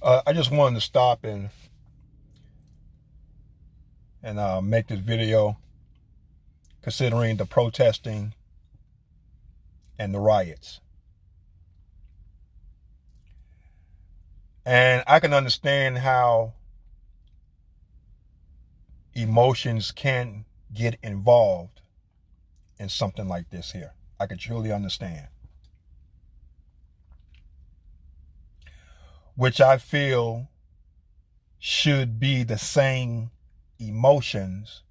I just wanted to stop and make this video considering the protesting and the riots. And I can understand how emotions can get involved in something like this here. I can truly understand. Which I feel should be the same emotions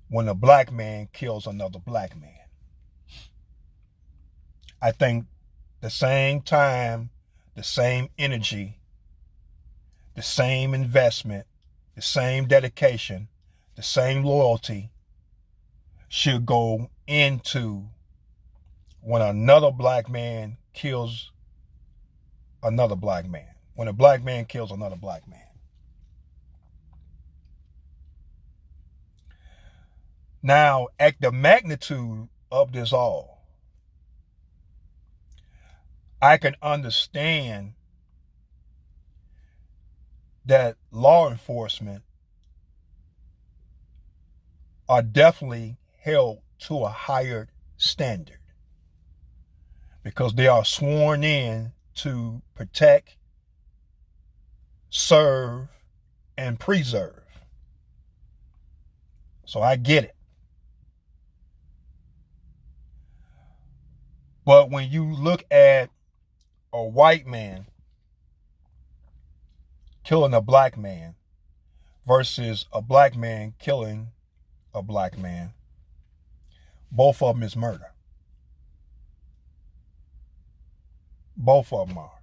when a black man kills another black man. I think the same time, the same energy, the same investment, the same dedication, the same loyalty should go into when another black man kills another black man. When a black man kills another black man. Now, at the magnitude of this all, I can understand that law enforcement are definitely held to a higher standard because they are sworn in to protect, serve, and preserve. So I get it. But when you look at a white man killing a black man versus a black man killing a black man, both of them is murder. Both of them are.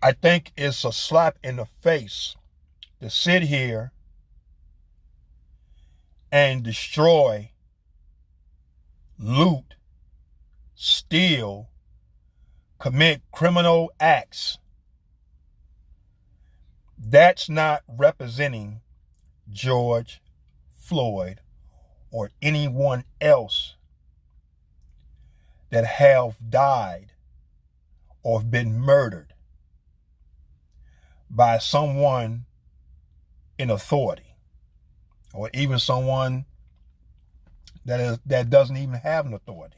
I think it's a slap in the face to sit here and destroy, loot, steal, commit criminal acts. That's not representing George Floyd or anyone else that have died or been murdered by someone in authority, or even someone that doesn't even have an authority.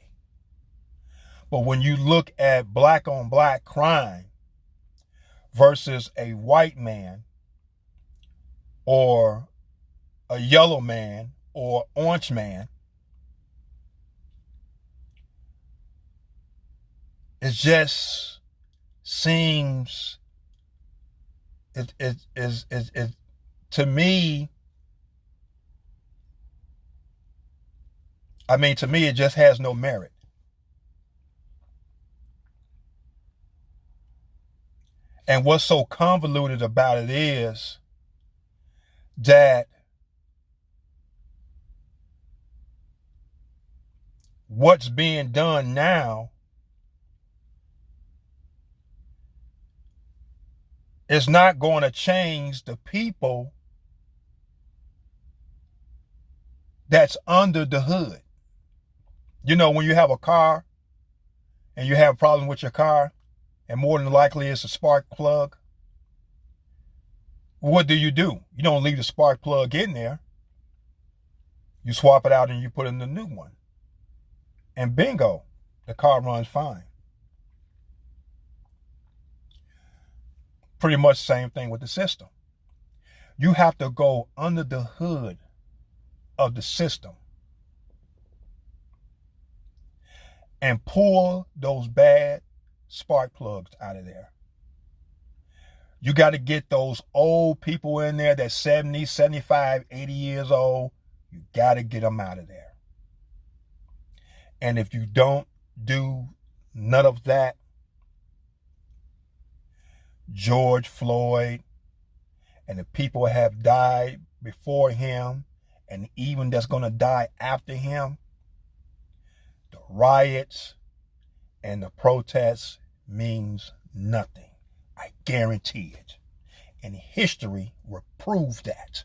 But when you look at black on black crime versus a white man or a yellow man or orange man, it just seems it to me. I mean, to me, it just has no merit. And what's so convoluted about it is that what's being done now is not going to change the people that's under the hood. You know, when you have a car and you have a problem with your car, and more than likely it's a spark plug, what do? You don't leave the spark plug in there. You swap it out and you put in the new one. And bingo, the car runs fine. Pretty much the same thing with the system. You have to go under the hood of the system and pull those bad spark plugs out of there. You got to get those old people in there that's 70, 75, 80 years old. You got to get them out of there. And if you don't do none of that, George Floyd and the people who have died before him and even that's going to die after him, the riots and the protests means nothing. I guarantee it. And history will prove that.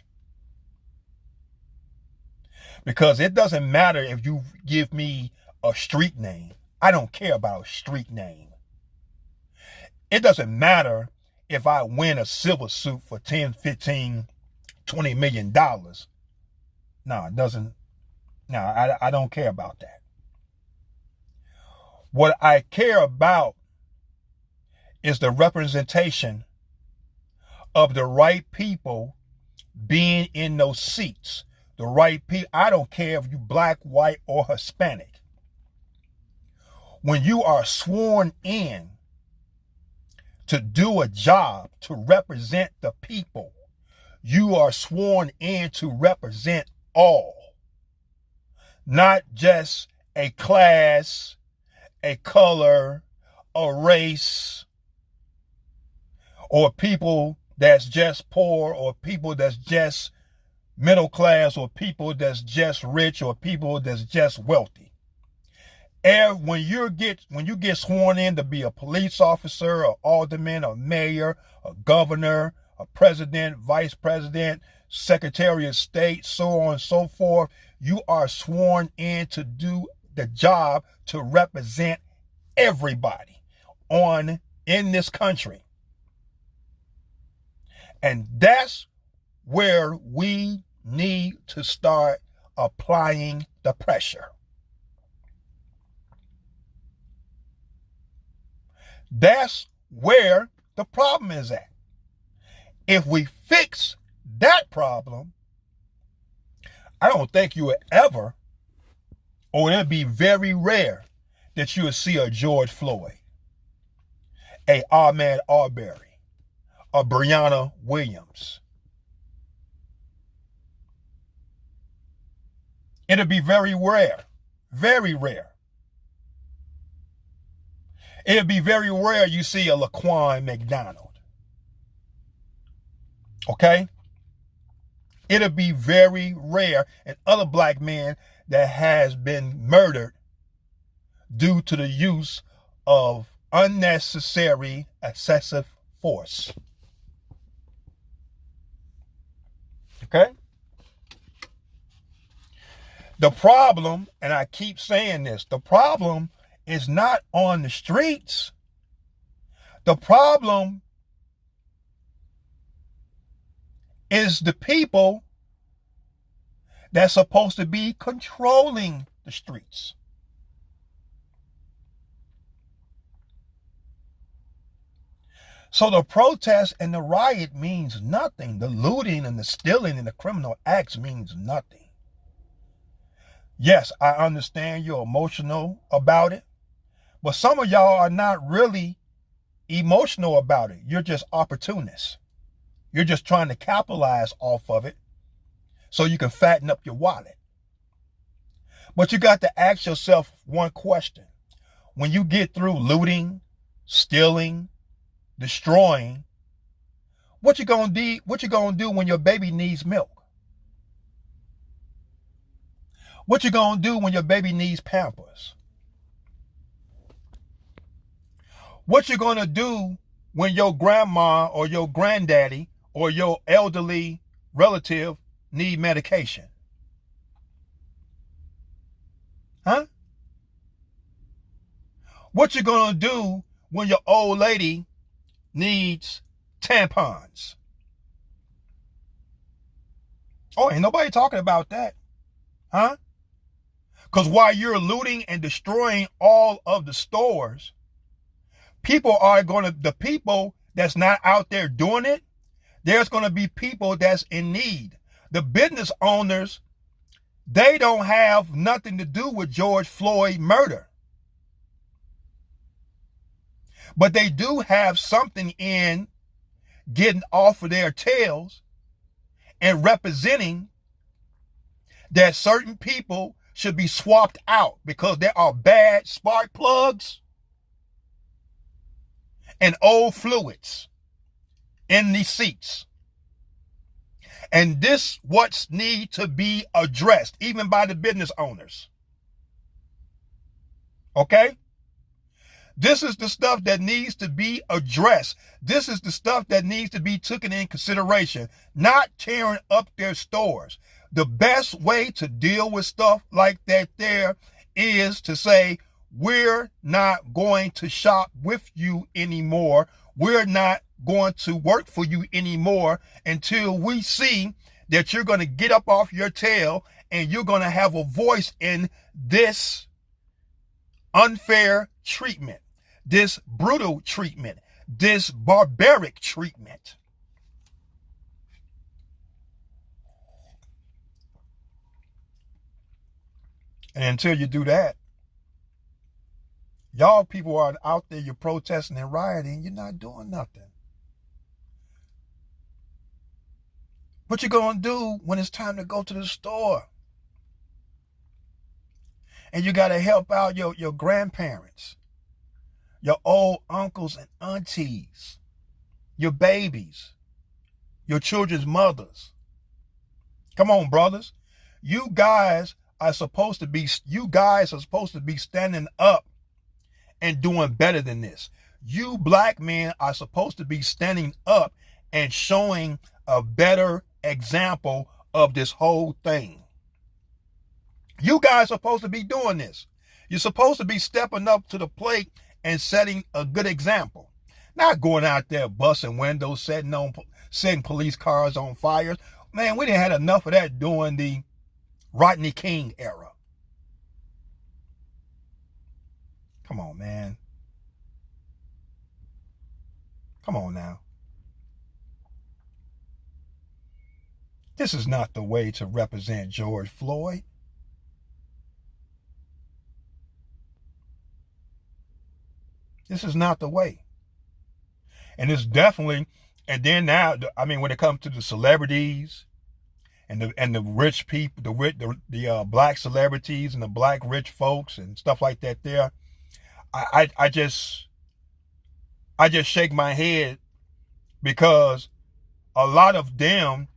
Because it doesn't matter if you give me a street name. I don't care about a street name. It doesn't matter if I win a silver suit for 10, 15, $20 million. No, it doesn't. No, I don't care about that. What I care about is the representation of the right people being in those seats. The right people. I don't care if you black, white, or Hispanic. When you are sworn in to do a job, to represent the people, you are sworn in to represent all. Not just a class, a color, a race, or people that's just poor, or people that's just middle class, or people that's just rich, or people that's just wealthy. And when you get sworn in to be a police officer, an alderman, a mayor, a governor, a president, vice president, secretary of state, so on and so forth, you are sworn in to do the job to represent everybody in this country. And that's where we need to start applying the pressure. That's where the problem is at. If we fix that problem, I don't think you would ever, or it'd be very rare, that you would see a George Floyd, a Ahmaud Arbery, a Breonna Williams. It'd be very rare, very rare. It'd be very rare you see a Laquan McDonald. Okay? It'll be very rare, and other black men that has been murdered due to the use of unnecessary excessive force. Okay? The problem, and I keep saying this, the problem is not on the streets. The problem is the people that's supposed to be controlling the streets. So the protest and the riot means nothing. The looting and the stealing and the criminal acts means nothing. Yes, I understand you're emotional about it, but some of y'all are not really emotional about it. You're just opportunists. You're just trying to capitalize off of it so you can fatten up your wallet. But you got to ask yourself one question. When you get through looting, stealing, destroying, what you gonna do when your baby needs milk? What you gonna do when your baby needs Pampers? What you gonna do when your grandma or your granddaddy or your elderly relative need medication? Huh? What you gonna do when your old lady needs tampons? Oh, ain't nobody talking about that. Huh? Because while you're looting and destroying all of the stores, the people that's not out there doing it, there's going to be people that's in need. The business owners, they don't have nothing to do with George Floyd murder. But they do have something in getting off of their tails and representing that certain people should be swapped out because there are bad spark plugs and old fluids in these seats. And this what's need to be addressed, even by the business owners. Okay? This is the stuff that needs to be addressed. This is the stuff that needs to be taken in consideration, not tearing up their stores. The best way to deal with stuff like that there is to say, we're not going to shop with you anymore. We're not going to work for you anymore until we see that you're going to get up off your tail and you're going to have a voice in this unfair treatment, this brutal treatment, this barbaric treatment. And until you do that, y'all people are out there, you're protesting and rioting, you're not doing nothing. What you gonna do when it's time to go to the store? And you gotta help out your grandparents, your old uncles and aunties, your babies, your children's mothers. Come on, brothers. You guys are supposed to be standing up and doing better than this. You black men are supposed to be standing up and showing a better example of this whole thing. You guys are supposed to be doing this. You're supposed to be stepping up to the plate and setting a good example. Not going out there busting windows, setting police cars on fire. Man, we didn't have enough of that during the Rodney King era. Come on, man. Come on now. This is not the way to represent George Floyd. This is not the way. And it's definitely, and then now, I mean, when it comes to the celebrities and the rich people, the black celebrities and the black rich folks and stuff like that there, I just shake my head, because a lot of them,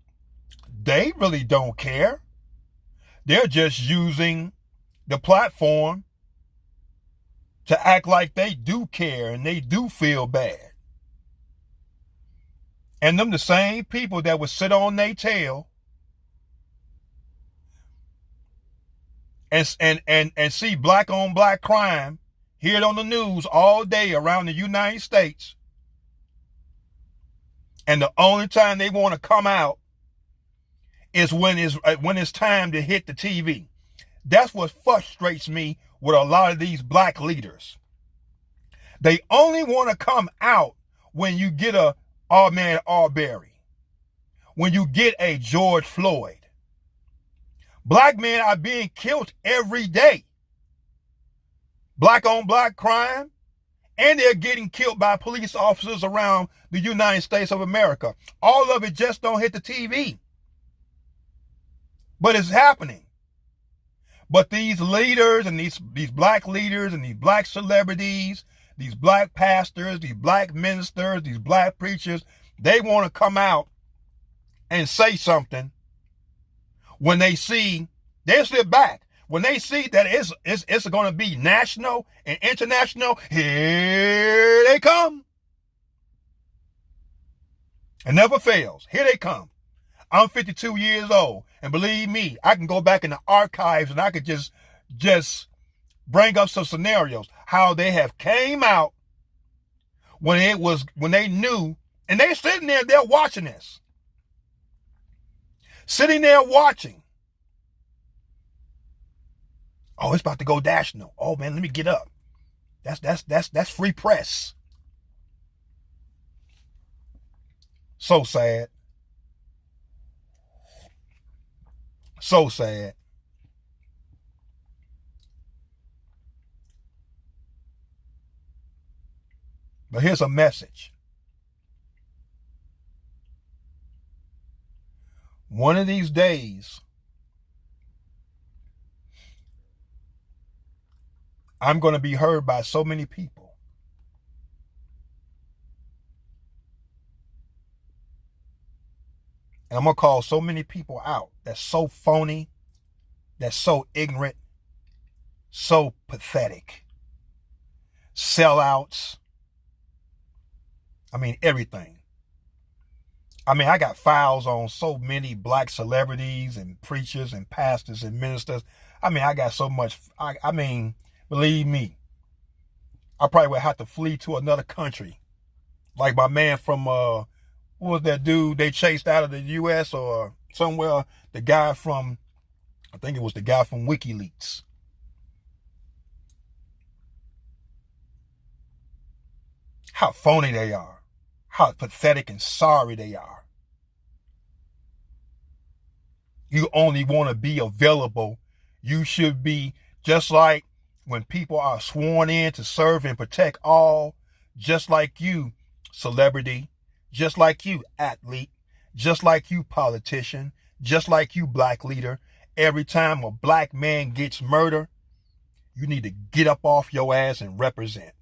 they really don't care. They're just using the platform to act like they do care and they do feel bad. And them the same people that would sit on their tail and see black on black crime, hear it on the news all day around the United States. And the only time they want to come out is when it's time to hit the TV. That's what frustrates me with a lot of these black leaders. They only want to come out when you get a Ahmaud Arbery, when you get a George Floyd. Black men are being killed every day. Black on black crime, and they're getting killed by police officers around the United States of America. All of it just don't hit the TV. But it's happening. But these leaders and these black leaders and these black celebrities, these black pastors, these black ministers, these black preachers, they want to come out and say something when they see, they sit back. When they see that it's going to be national and international, here they come. It never fails. Here they come. I'm 52 years old, and believe me, I can go back in the archives and I could just bring up some scenarios how they have came out when they knew, and they're sitting there, they're watching this. Sitting there watching. Oh, it's about to go national. Oh man, let me get up. That's free press. So sad. So sad. But here's a message. One of these days, I'm going to be heard by so many people. And I'm going to call so many people out that's so phony, that's so ignorant, so pathetic. Sellouts. I mean, everything. I mean, I got files on so many black celebrities and preachers and pastors and ministers. I mean, I got so much. I mean, believe me, I probably would have to flee to another country. Like my man from, what was that dude they chased out of the U.S. or somewhere? The guy from, I think it was the guy from WikiLeaks. How phony they are. How pathetic and sorry they are. You only want to be available. You should be just like when people are sworn in to serve and protect all, just like you, celebrity, just like you, athlete, just like you, politician, just like you, black leader. Every time a black man gets murdered, you need to get up off your ass and represent.